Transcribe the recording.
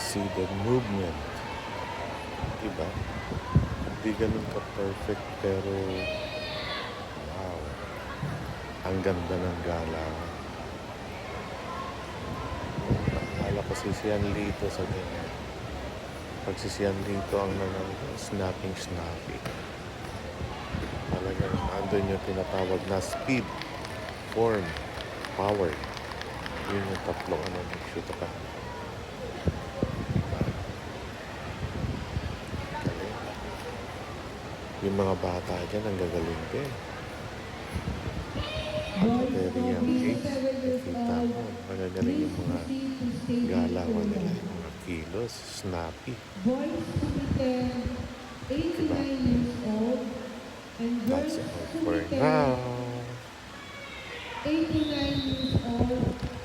see the movement. Diba? Hindi ganun ka-perfect pero wow, ang ganda ng gala. Akala ko si Sian Lito sa ganyan. Pag si Sian Lito ang snapping. Talagang andun yung tinatawag na speed, form, power. Yun yung tatlong nag-shoot ka. Galing. Yung mga bata dyan, ang gagaling din. At very young age, nakita mo, magagaling yung mga galawan nila, yung mga kilos, snappy. Boys to be 10, 89 years old, and That's girls all to for be 10, now. 89 years old